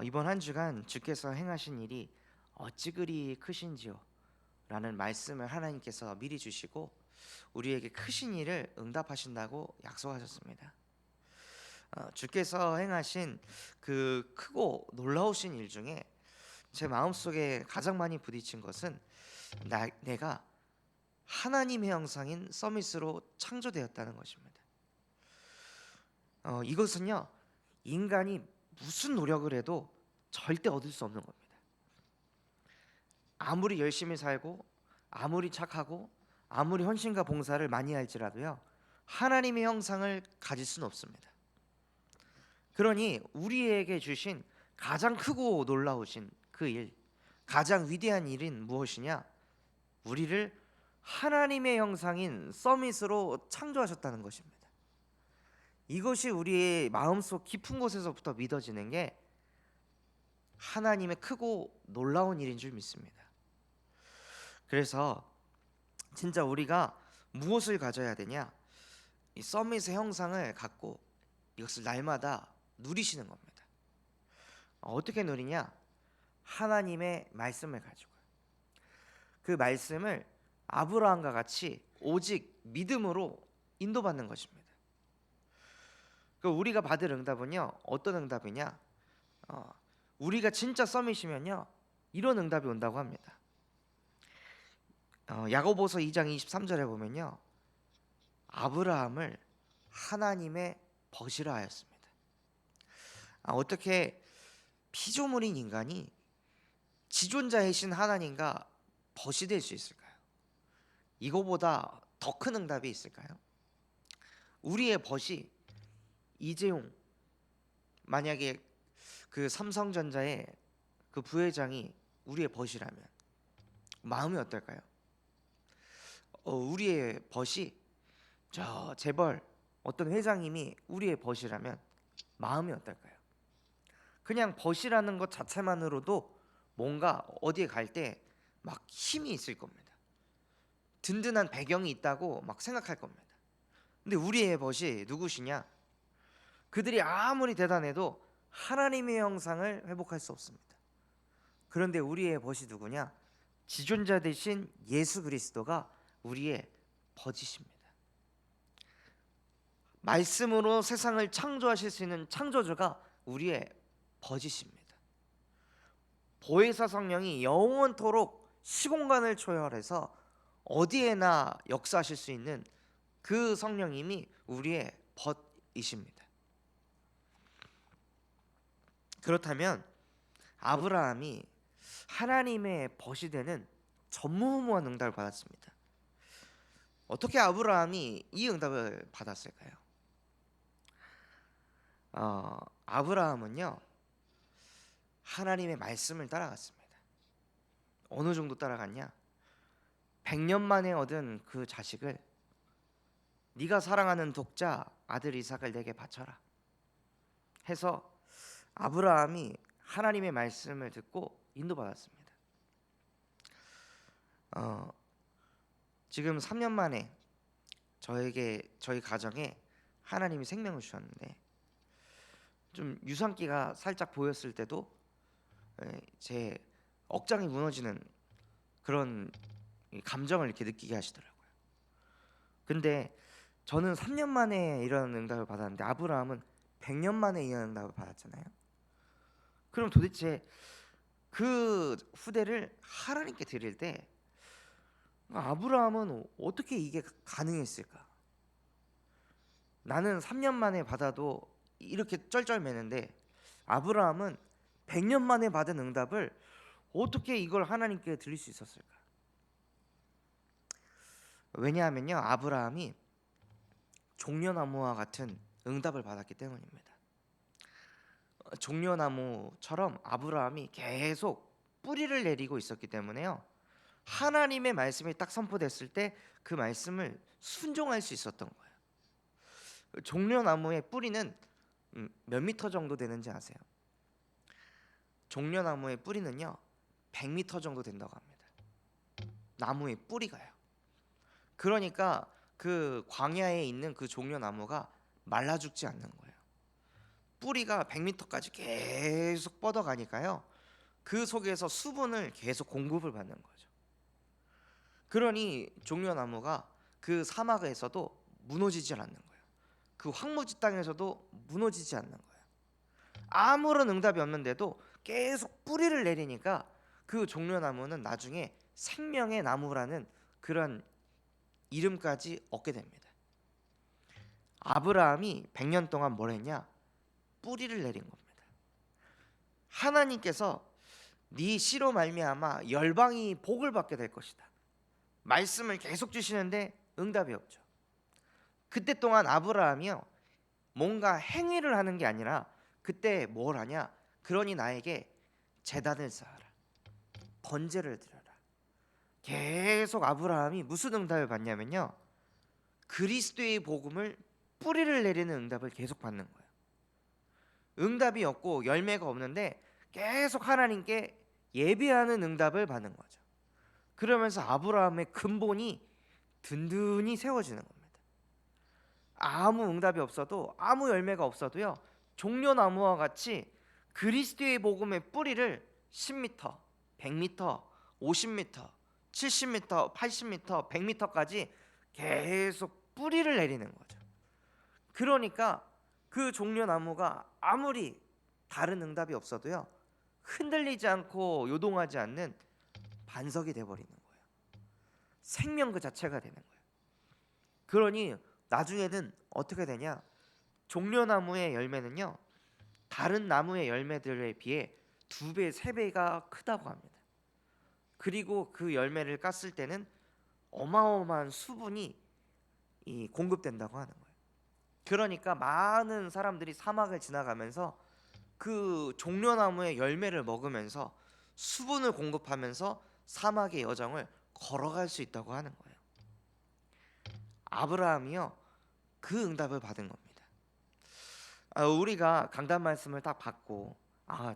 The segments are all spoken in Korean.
이번 한 주간 주께서 행하신 일이 어찌 그리 크신지요 라는 말씀을 하나님께서 미리 주시고 우리에게 크신 일을 응답하신다고 약속하셨습니다. 주께서 행하신 그 크고 놀라우신 일 중에 제 마음속에 가장 많이 부딪힌 것은 내가 하나님의 형상인 서밋으로 창조되었다는 것입니다. 이것은요, 인간이 무슨 노력을 해도 절대 얻을 수 없는 겁니다. 아무리 열심히 살고 아무리 착하고 아무리 헌신과 봉사를 많이 할지라도요, 하나님의 형상을 가질 수는 없습니다. 그러니 우리에게 주신 가장 크고 놀라우신 그 일, 가장 위대한 일은 무엇이냐? 우리를 하나님의 형상인 서밋으로 창조하셨다는 것입니다. 이것이 우리의 마음속 깊은 곳에서부터 믿어지는 게 하나님의 크고 놀라운 일인 줄 믿습니다. 그래서 진짜 우리가 무엇을 가져야 되냐? 이 서밋의 형상을 갖고 이것을 날마다 누리시는 겁니다. 어떻게 누리냐? 하나님의 말씀을 가지고요. 그 말씀을 아브라함과 같이 오직 믿음으로 인도받는 것입니다. 우리가 받을 응답은요, 어떤 응답이냐? 우리가 진짜 서밋이면요, 이런 응답이 온다고 합니다. 야고보서 2장 23절에 보면요, 아브라함을 하나님의 벗이라 하였습니다. 어떻게 피조물인 인간이 지존자이신 하나님과 벗이 될 수 있을까요? 이거보다 더 큰 응답이 있을까요? 우리의 벗이 이재용, 만약에 그 삼성전자의 그 부회장이 우리의 벗이라면 마음이 어떨까요? 우리의 벗이 저 재벌 어떤 회장님이 우리의 벗이라면 마음이 어떨까요? 그냥 벗이라는 것 자체만으로도 뭔가 어디에 갈 때 막 힘이 있을 겁니다. 든든한 배경이 있다고 막 생각할 겁니다. 근데 우리의 벗이 누구시냐? 그들이 아무리 대단해도 하나님의 형상을 회복할 수 없습니다. 그런데 우리의 벗이 누구냐? 지존자 되신 예수 그리스도가 우리의 벗이십니다. 말씀으로 세상을 창조하실 수 있는 창조주가 우리의 벗이십니다. 보혜사 성령이 영원토록 시공간을 초월해서 어디에나 역사하실 수 있는 그 성령님이 우리의 벗이십니다. 그렇다면 아브라함이 하나님의 벗이 되는 전무후무한 응답을 받았습니다. 어떻게 아브라함이 이 응답을 받았을까요? 아브라함은요, 하나님의 말씀을 따라갔습니다. 어느 정도 따라갔냐? 100년 만에 얻은 그 자식을 네가 사랑하는 독자 아들 이삭을 내게 바쳐라 해서 아브라함이 하나님의 말씀을 듣고 인도받았습니다. 지금 3년 만에 저희 가정에 하나님이 생명을 주셨는데 좀 유산기가 살짝 보였을 때도 제 억장이 무너지는 그런 감정을 이렇게 느끼게 하시더라고요. 근데 저는 3년 만에 이런 응답을 받았는데 아브라함은 100년 만에 이런 응답을 받았잖아요. 그럼 도대체 그 후대를 하나님께 드릴 때 아브라함은 어떻게 이게 가능했을까? 나는 3년 만에 받아도 이렇게 쩔쩔매는데 아브라함은 100년 만에 받은 응답을 어떻게 이걸 하나님께 드릴 수 있었을까? 왜냐하면요, 아브라함이 종려나무와 같은 응답을 받았기 때문입니다. 종려나무처럼 아브라함이 계속 뿌리를 내리고 있었기 때문에요, 하나님의 말씀이 딱 선포됐을 때 그 말씀을 순종할 수 있었던 거예요. 종려나무의 뿌리는 몇 미터 정도 되는지 아세요? 종려나무의 뿌리는요 100미터 정도 된다고 합니다. 나무의 뿌리가요. 그러니까 그 광야에 있는 그 종려나무가 말라 죽지 않는 거예요. 뿌리가 100m까지 계속 뻗어가니까요. 그 속에서 수분을 계속 공급을 받는 거죠. 그러니 종려나무가 그 사막에서도 무너지지 않는 거예요. 그 황무지 땅에서도 무너지지 않는 거예요. 아무런 응답이 없는데도 계속 뿌리를 내리니까 그 종려나무는 나중에 생명의 나무라는 그런 이름까지 얻게 됩니다. 아브라함이 100년 동안 뭘 했냐? 뿌리를 내린 겁니다. 하나님께서 네 씨로 말미암아 열방이 복을 받게 될 것이다. 말씀을 계속 주시는데 응답이 없죠. 그때 동안 아브라함이요, 뭔가 행위를 하는 게 아니라 그때 뭘 하냐? 그러니 나에게 제단을 쌓아라, 번제를 드려라. 계속 아브라함이 무슨 응답을 받냐면요, 그리스도의 복음을 뿌리를 내리는 응답을 계속 받는 거예요. 응답이 없고 열매가 없는데 계속 하나님께 예배하는 응답을 받는 거죠. 그러면서 아브라함의 근본이 든든히 세워지는 겁니다. 아무 응답이 없어도, 아무 열매가 없어도요, 종려나무와 같이 그리스도의 복음의 뿌리를 10m, 100m, 50m, 70m, 80m, 100m까지 계속 뿌리를 내리는 거죠. 그러니까 그 종려나무가 아무리 다른 응답이 없어도요, 흔들리지 않고 요동하지 않는 반석이 돼버리는 거예요. 생명 그 자체가 되는 거예요. 그러니 나중에는 어떻게 되냐? 종려나무의 열매는요, 다른 나무의 열매들에 비해 2배, 3배가 크다고 합니다. 그리고 그 열매를 깠을 때는 어마어마한 수분이 공급된다고 하는 거예요. 그러니까 많은 사람들이 사막을 지나가면서 그 종려나무의 열매를 먹으면서 수분을 공급하면서 사막의 여정을 걸어갈 수 있다고 하는 거예요. 아브라함이요, 그 응답을 받은 겁니다. 우리가 강단 말씀을 딱 받고,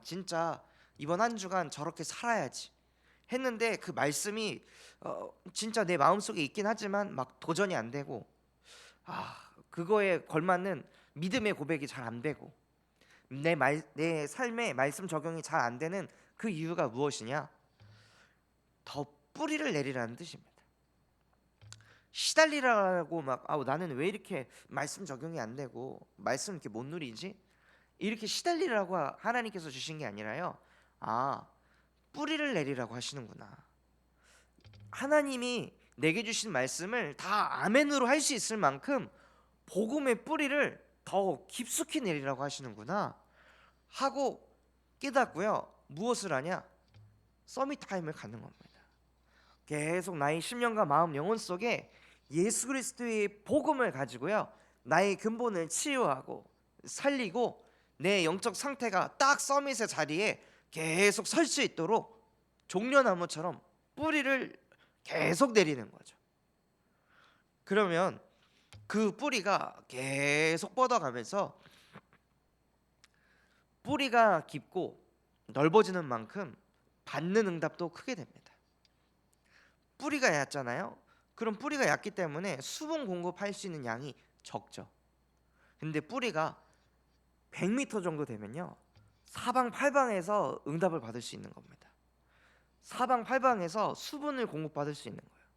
진짜 이번 한 주간 저렇게 살아야지 했는데 그 말씀이 진짜 내 마음속에 있긴 하지만 막 도전이 안 되고, 그거에 걸맞는 믿음의 고백이 잘 안 되고, 내 삶에 말씀 적용이 잘 안 되는 그 이유가 무엇이냐? 더 뿌리를 내리라는 뜻입니다. 시달리라고 막 나는 왜 이렇게 말씀 적용이 안 되고 말씀 이렇게 못 누리지? 이렇게 시달리라고 하나님께서 주신 게 아니라요, 뿌리를 내리라고 하시는구나. 하나님이 내게 주신 말씀을 다 아멘으로 할 수 있을 만큼 복음의 뿌리를 더 깊숙이 내리라고 하시는구나 하고 깨닫고요, 무엇을 하냐? 서밋 타임을 갖는 겁니다. 계속 나의 심령과 마음, 영혼 속에 예수 그리스도의 복음을 가지고요, 나의 근본을 치유하고 살리고 내 영적 상태가 딱 서밋의 자리에 계속 설 수 있도록 종려나무처럼 뿌리를 계속 내리는 거죠. 그러면 그 뿌리가 계속 뻗어가면서 뿌리가 깊고 넓어지는 만큼 받는 응답도 크게 됩니다. 뿌리가 얕잖아요. 그럼 뿌리가 얕기 때문에 수분 공급할 수 있는 양이 적죠. 근데 뿌리가 100m 정도 되면요, 사방팔방에서 응답을 받을 수 있는 겁니다. 사방팔방에서 수분을 공급받을 수 있는 거예요.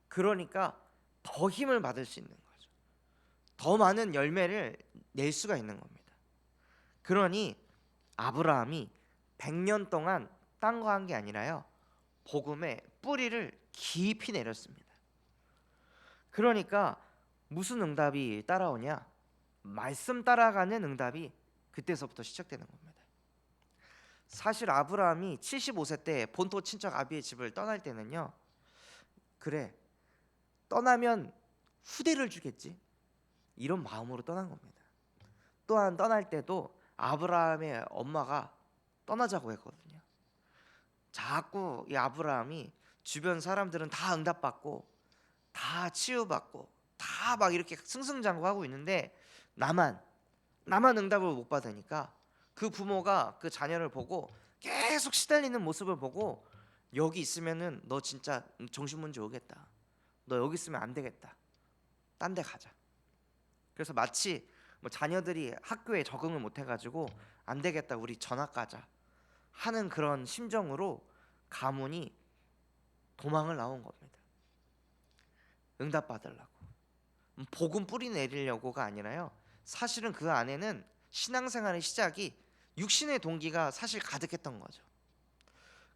그러니까 더 힘을 받을 수 있는 거죠. 더 많은 열매를 낼 수가 있는 겁니다. 그러니 아브라함이 100년 동안 딴 거 한 게 아니라요, 복음의 뿌리를 깊이 내렸습니다. 그러니까 무슨 응답이 따라오냐? 말씀 따라가는 응답이 그때서부터 시작되는 겁니다. 사실 아브라함이 75세 때 본토 친척 아비의 집을 떠날 때는요, 그래, 떠나면 후대를 주겠지, 이런 마음으로 떠난 겁니다. 또한 떠날 때도 아브라함의 엄마가 떠나자고 했거든요. 자꾸 이 아브라함이 주변 사람들은 다 응답받고 다 치유받고 다 막 이렇게 승승장구하고 있는데 나만 응답을 못 받으니까 그 부모가 그 자녀를 보고 계속 시달리는 모습을 보고, 여기 있으면은 너 진짜 정신문제 오겠다, 너 여기 있으면 안 되겠다, 딴 데 가자. 그래서 마치 뭐 자녀들이 학교에 적응을 못 해가지고 안 되겠다 우리 전학 가자 하는 그런 심정으로 가문이 도망을 나온 겁니다. 응답 받으려고. 복음 뿌리 내리려고가 아니라요. 사실은 그 안에는 신앙생활의 시작이 육신의 동기가 사실 가득했던 거죠.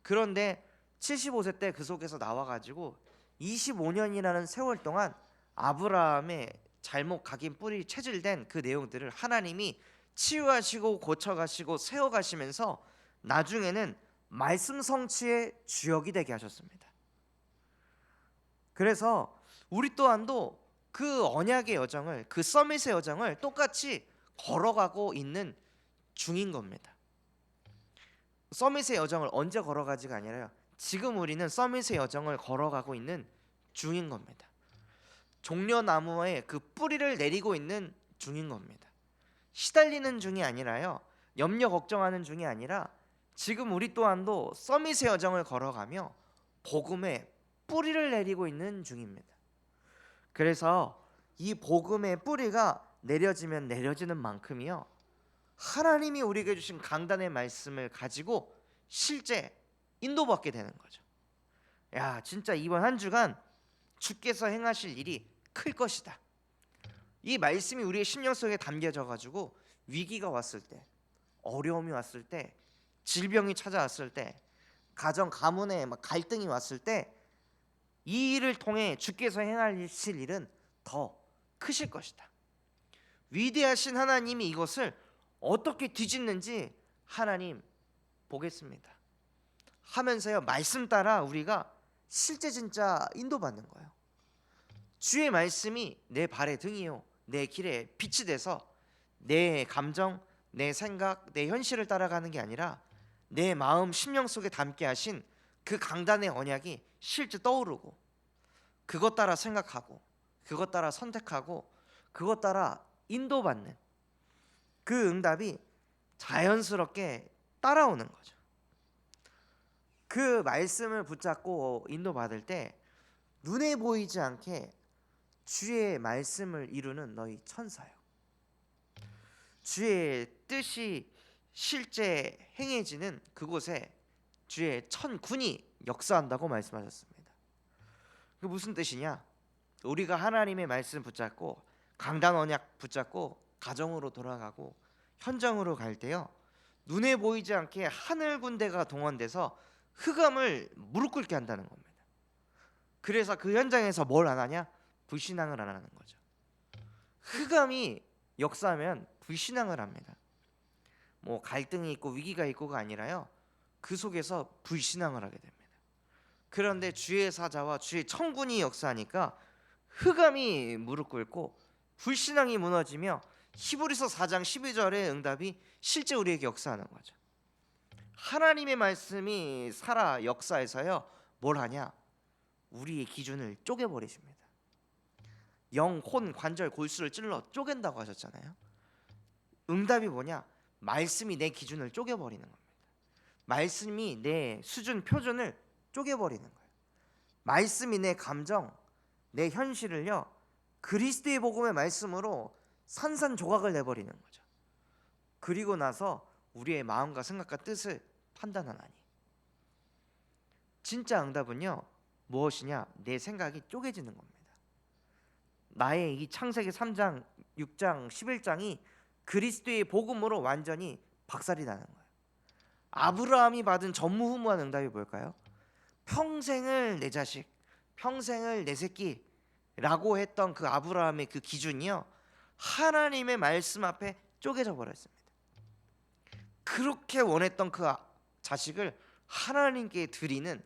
그런데 75세 때 그 속에서 나와가지고 25년이라는 세월 동안 아브라함의 잘못 각인 뿌리 체질된 그 내용들을 하나님이 치유하시고 고쳐가시고 세워가시면서 나중에는 말씀 성취의 주역이 되게 하셨습니다. 그래서 우리 또한도 그 언약의 여정을, 그 서밋의 여정을 똑같이 걸어가고 있는 중인 겁니다. 서밋의 여정을 언제 걸어가지가 아니라요, 지금 우리는 서밋의 여정을 걸어가고 있는 중인 겁니다. 종려나무에 그 뿌리를 내리고 있는 중인 겁니다. 시달리는 중이 아니라요, 염려 걱정하는 중이 아니라 지금 우리 또한도 서밋의 여정을 걸어가며 복음의 뿌리를 내리고 있는 중입니다. 그래서 이 복음의 뿌리가 내려지면 내려지는 만큼이요, 하나님이 우리에게 주신 강단의 말씀을 가지고 실제 인도받게 되는 거죠. 야, 진짜 이번 한 주간 주께서 행하실 일이 클 것이다. 이 말씀이 우리의 심령 속에 담겨져 가지고 위기가 왔을 때, 어려움이 왔을 때, 질병이 찾아왔을 때, 가정 가문에 막 갈등이 왔을 때, 이 일을 통해 주께서 행하실 일은 더 크실 것이다. 위대하신 하나님이 이것을 어떻게 뒤집는지 하나님 보겠습니다 하면서요, 말씀 따라 우리가 실제 진짜 인도받는 거예요. 주의 말씀이 내 발의 등이요 내 길에 빛이 돼서 내 감정, 내 생각, 내 현실을 따라가는 게 아니라 내 마음 심령 속에 담게 하신 그 강단의 언약이 실제 떠오르고, 그것 따라 생각하고, 그것 따라 선택하고, 그것 따라 인도받는 그 응답이 자연스럽게 따라오는 거죠. 그 말씀을 붙잡고 인도받을 때 눈에 보이지 않게 주의 말씀을 이루는 너희 천사요, 주의 뜻이 실제 행해지는 그곳에 주의 천군이 역사한다고 말씀하셨습니다. 그 무슨 뜻이냐? 우리가 하나님의 말씀 붙잡고 강단 언약 붙잡고 가정으로 돌아가고 현장으로 갈 때요, 눈에 보이지 않게 하늘 군대가 동원돼서 흑암을 무릎 꿇게 한다는 겁니다. 그래서 그 현장에서 뭘 안 하냐? 불신앙을 안 하는 거죠. 흑암이 역사하면 불신앙을 합니다. 뭐 갈등이 있고 위기가 있고가 아니라요, 그 속에서 불신앙을 하게 됩니다. 그런데 주의 사자와 주의 천군이 역사하니까 흑암이 무릎 꿇고 불신앙이 무너지며 히브리서 4장 12절의 응답이 실제 우리에게 역사하는 거죠. 하나님의 말씀이 살아 역사에서요, 뭘 하냐? 우리의 기준을 쪼개버리십니다. 영, 혼, 관절, 골수를 찔러 쪼갠다고 하셨잖아요. 응답이 뭐냐? 말씀이 내 기준을 쪼개버리는 겁니다. 말씀이 내 수준, 표준을 쪼개버리는 거예요. 말씀이 내 감정, 내 현실을요, 그리스도의 복음의 말씀으로 산산조각을 내버리는 거죠. 그리고 나서 우리의 마음과 생각과 뜻을 판단하나니. 진짜 응답은요, 무엇이냐? 내 생각이 쪼개지는 겁니다. 나의 이 창세기 3장, 6장, 11장이 그리스도의 복음으로 완전히 박살이 나는 거예요. 아브라함이 받은 전무후무한 응답이 뭘까요? 평생을 내 자식, 평생을 내 새끼라고 했던 그 아브라함의 그 기준이요, 하나님의 말씀 앞에 쪼개져 버렸습니다. 그렇게 원했던 그 자식을 하나님께 드리는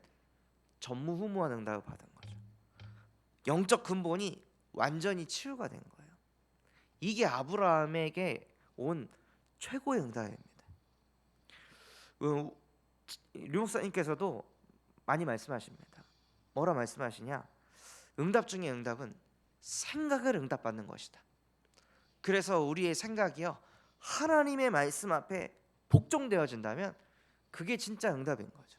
전무후무한 응답을 받은 거죠. 영적 근본이 완전히 치유가 된 거예요. 이게 아브라함에게 온 최고의 응답입니다. 류 목사님께서도 많이 말씀하십니다. 뭐라 말씀하시냐? 응답 중에 응답은 생각을 응답받는 것이다. 그래서 우리의 생각이요, 하나님의 말씀 앞에 복종되어진다면 그게 진짜 응답인 거죠.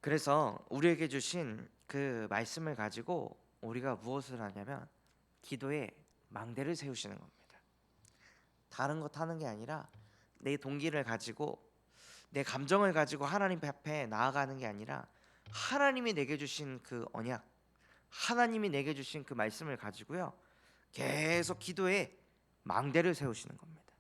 그래서 우리에게 주신 그 말씀을 가지고 우리가 무엇을 하냐면 기도에 망대를 세우시는 겁니다. 다른 것 하는 게 아니라 내 동기를 가지고 내 감정을 가지고 하나님 앞에 나아가는 게 아니라 하나님이 내게 주신 그 언약, 하나님이 내게 주신 그 말씀을 가지고요, 계속 기도에 망대를 세우시는 겁니다.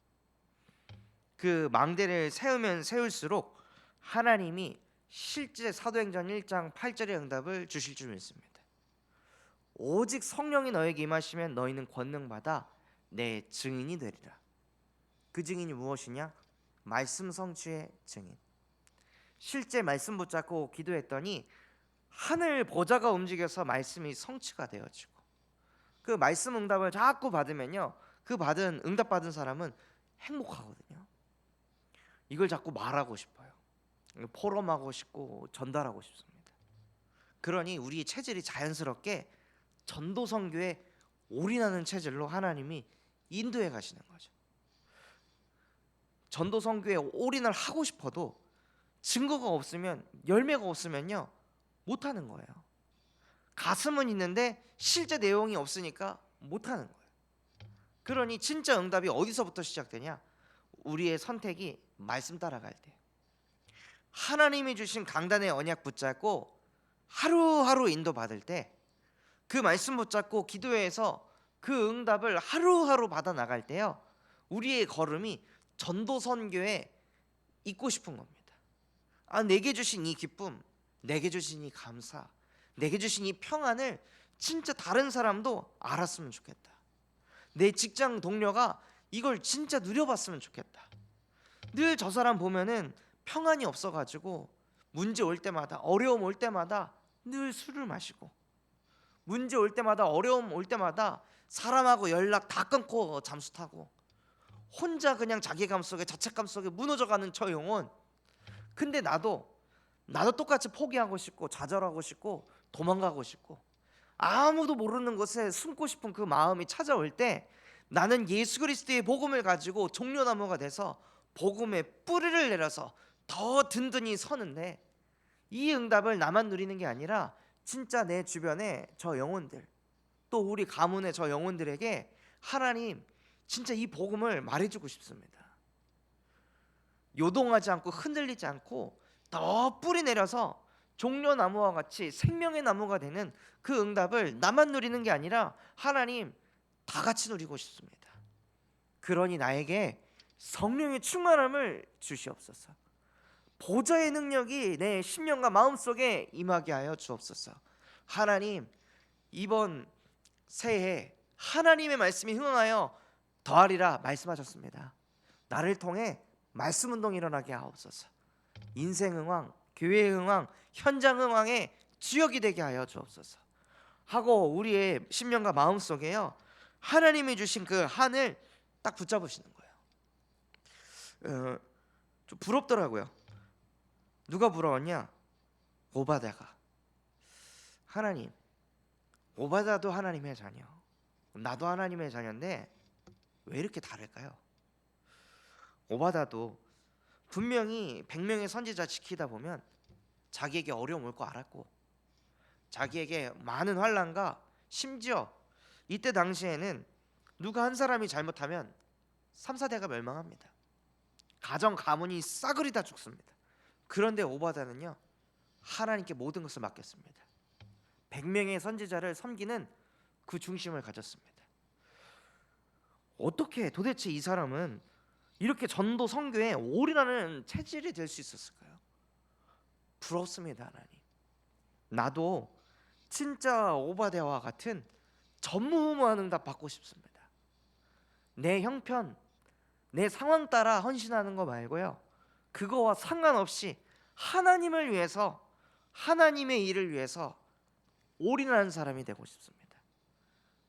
그 망대를 세우면 세울수록 하나님이 실제 사도행전 1장 8절의 응답을 주실 줄 믿습니다. 오직 성령이 너에게 임하시면 너희는 권능 받아 내 증인이 되리라. 그 증인이 무엇이냐? 말씀 성취의 증인. 실제 말씀 붙잡고 기도했더니 하늘 보좌가 움직여서 말씀이 성취가 되어지고, 그 말씀 응답을 자꾸 받으면요, 그 받은 응답 받은 사람은 행복하거든요. 이걸 자꾸 말하고 싶어요. 포럼하고 싶고 전달하고 싶습니다. 그러니 우리 체질이 자연스럽게 전도 선교에 올인하는 체질로 하나님이 인도해 가시는 거죠. 전도 선교에 올인을 하고 싶어도 증거가 없으면, 열매가 없으면요, 못 하는 거예요. 가슴은 있는데 실제 내용이 없으니까 못 하는 거예요. 그러니 진짜 응답이 어디서부터 시작되냐? 우리의 선택이 말씀 따라갈 때, 하나님이 주신 강단의 언약 붙잡고 하루하루 인도받을 때, 그 말씀 붙잡고 기도해서 그 응답을 하루하루 받아 나갈 때요, 우리의 걸음이 전도 선교에 있고 싶은 겁니다. 내게 주신 이 기쁨, 내게 주신 이 감사, 내게 주신 이 평안을 진짜 다른 사람도 알았으면 좋겠다. 내 직장 동료가 이걸 진짜 누려봤으면 좋겠다. 늘 저 사람 보면은 평안이 없어가지고 문제 올 때마다, 어려움 올 때마다 늘 술을 마시고, 문제 올 때마다, 어려움 올 때마다 사람하고 연락 다 끊고 잠수 타고 혼자 그냥 자괴감 속에, 자책감 속에 무너져가는 저 영혼. 근데 나도 똑같이 포기하고 싶고 좌절하고 싶고 도망가고 싶고 아무도 모르는 곳에 숨고 싶은 그 마음이 찾아올 때, 나는 예수 그리스도의 복음을 가지고 종려나무가 돼서 복음의 뿌리를 내려서 더 든든히 서는데, 이 응답을 나만 누리는 게 아니라 진짜 내 주변에 저 영혼들, 또 우리 가문의 저 영혼들에게 하나님 진짜 이 복음을 말해주고 싶습니다. 요동하지 않고 흔들리지 않고 더 뿌리 내려서 종려나무와 같이 생명의 나무가 되는 그 응답을 나만 누리는 게 아니라 하나님 다 같이 누리고 싶습니다. 그러니 나에게 성령의 충만함을 주시옵소서. 보좌의 능력이 내 심령과 마음속에 임하게 하여 주옵소서. 하나님, 이번 새해 하나님의 말씀이 흥하여 더하리라 말씀하셨습니다. 나를 통해 말씀 운동이 일어나게 하옵소서. 인생 흥왕, 교회 흥왕, 현장 흥왕의 주역이 되게 하여 주옵소서 하고, 우리의 심령과 마음속에요, 하나님이 주신 그 한을 딱 붙잡으시는 거예요. 좀 부럽더라고요. 누가 부러웠냐? 오바다가. 하나님, 오바다도 하나님의 자녀, 나도 하나님의 자녀인데 왜 이렇게 다를까요? 오바다도 분명히 100명의 선지자 지키다 보면 자기에게 어려움 올 거 알았고, 자기에게 많은 환난과, 심지어 이때 당시에는 누가 한 사람이 잘못하면 3, 4대가 멸망합니다. 가정 가문이 싸그리 다 죽습니다. 그런데 오바다는요, 하나님께 모든 것을 맡겼습니다. 100명의 선지자를 섬기는 그 중심을 가졌습니다. 어떻게 도대체 이 사람은 이렇게 전도 선교에 올인하는 체질이 될 수 있었을까요? 부럽습니다. 하나님, 나도 진짜 오바댜와 같은 전무후무한 응답 받고 싶습니다. 내 형편, 내 상황 따라 헌신하는 거 말고요, 그거와 상관없이 하나님을 위해서, 하나님의 일을 위해서 올인하는 사람이 되고 싶습니다.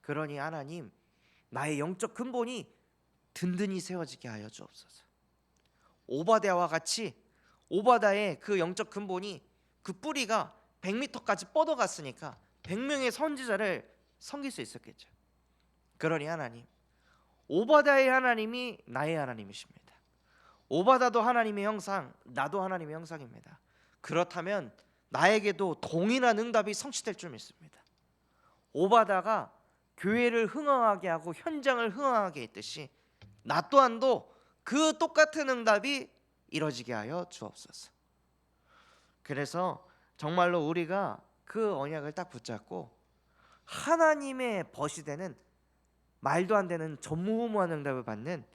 그러니 하나님, 나의 영적 근본이 든든히 세워지게 하여 주옵소서. 오바댜와 같이 오바다의 그 영적 근본이, 그 뿌리가 100m까지 뻗어갔으니까 100명의 선지자를 섬길 수 있었겠죠. 그러니 하나님, 오바다의 하나님이 나의 하나님이십니다. 오바다도 하나님의 형상, 나도 하나님의 형상입니다. 그렇다면 나에게도 동일한 응답이 성취될 줄 믿습니다. 오바다가 교회를 흥황하게 하고 현장을 흥황하게 했듯이 나 또한도 그 똑같은 응답이 이뤄지게 하여 주옵소서. 그래서 정말로 우리가 그 언약을 딱 붙잡고 하나님의 벗이 되는 말도 안 되는 전무후무한 응답을 받는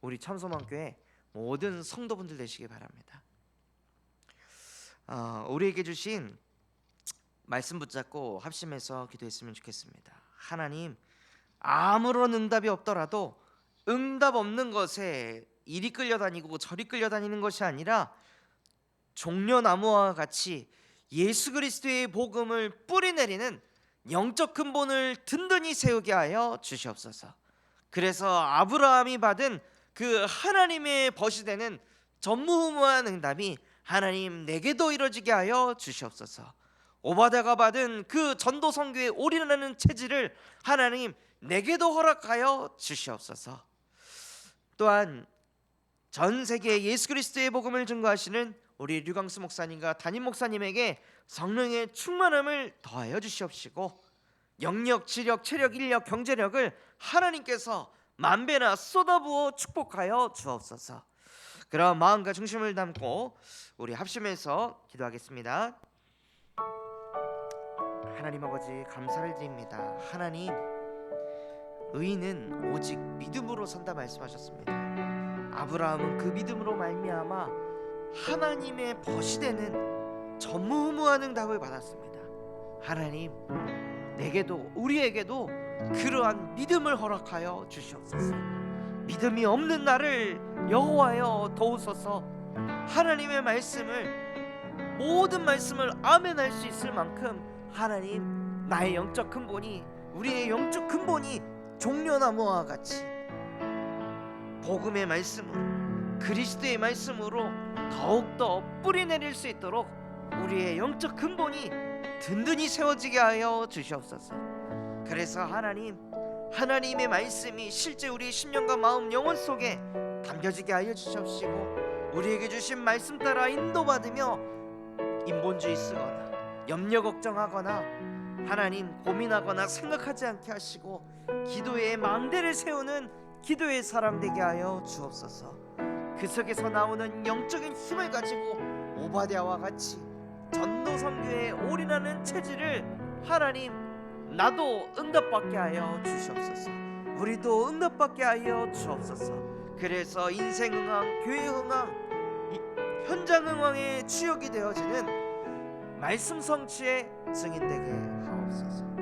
우리 참소망교회 모든 성도분들 되시기 바랍니다. 우리에게 주신 말씀 붙잡고 합심해서 기도했으면 좋겠습니다. 하나님, 아무런 응답이 없더라도 응답 없는 것에 이리 끌려다니고 저리 끌려다니는 것이 아니라 종려나무와 같이 예수 그리스도의 복음을 뿌리내리는 영적 근본을 든든히 세우게 하여 주시옵소서. 그래서 아브라함이 받은 그 하나님의 벗이 되는 전무후무한 응답이 하나님 내게도 이루어지게 하여 주시옵소서. 오바다가 받은 그 전도 선교에 올인하는 체질을 하나님 내게도 허락하여 주시옵소서. 또한 전 세계에 예수 그리스도의 복음을 증거하시는 우리 류광수 목사님과 담임 목사님에게 성령의 충만함을 더하여 주시옵시고 영력, 지력, 체력, 인력, 경제력을 하나님께서 만배나 쏟아부어 축복하여 주옵소서. 그런 마음과 중심을 담고 우리 합심해서 기도하겠습니다. 하나님 아버지, 감사를 드립니다. 하나님, 의인은 오직 믿음으로 산다 말씀하셨습니다. 아브라함은 그 믿음으로 말미암아 하나님의 벗이 되는 전무후무한 응답을 받았습니다. 하나님, 내게도 우리에게도 그러한 믿음을 허락하여 주시옵소서. 믿음이 없는 나를 여호와여 도우소서. 하나님의 말씀을, 모든 말씀을 아멘할 수 있을 만큼 하나님, 나의 영적 근본이, 우리의 영적 근본이 종려나무와 같이 복음의 말씀으로, 그리스도의 말씀으로 더욱더 뿌리내릴 수 있도록 우리의 영적 근본이 든든히 세워지게 하여 주시옵소서. 그래서 하나님, 하나님의 말씀이 실제 우리의 심령과 마음, 영혼 속에 담겨지게 하여 주시옵시고 우리에게 주신 말씀 따라 인도받으며 인본주의 쓰거나 염려 걱정하거나 하나님 고민하거나 생각하지 않게 하시고 기도의 망대를 세우는 기도의 사람 되게 하여 주옵소서. 그 속에서 나오는 영적인 힘을 가지고 오바댜와 같이 전도 선교에 올인하는 체질을 하나님 나도 응답받게 하여 주시옵소서. 우리도 응답받게 하여 주옵소서. 그래서 인생 흥황, 교회 흥황, 현장 흥황의 주역이 되어지는 말씀 성취의 증인되게 하옵소서.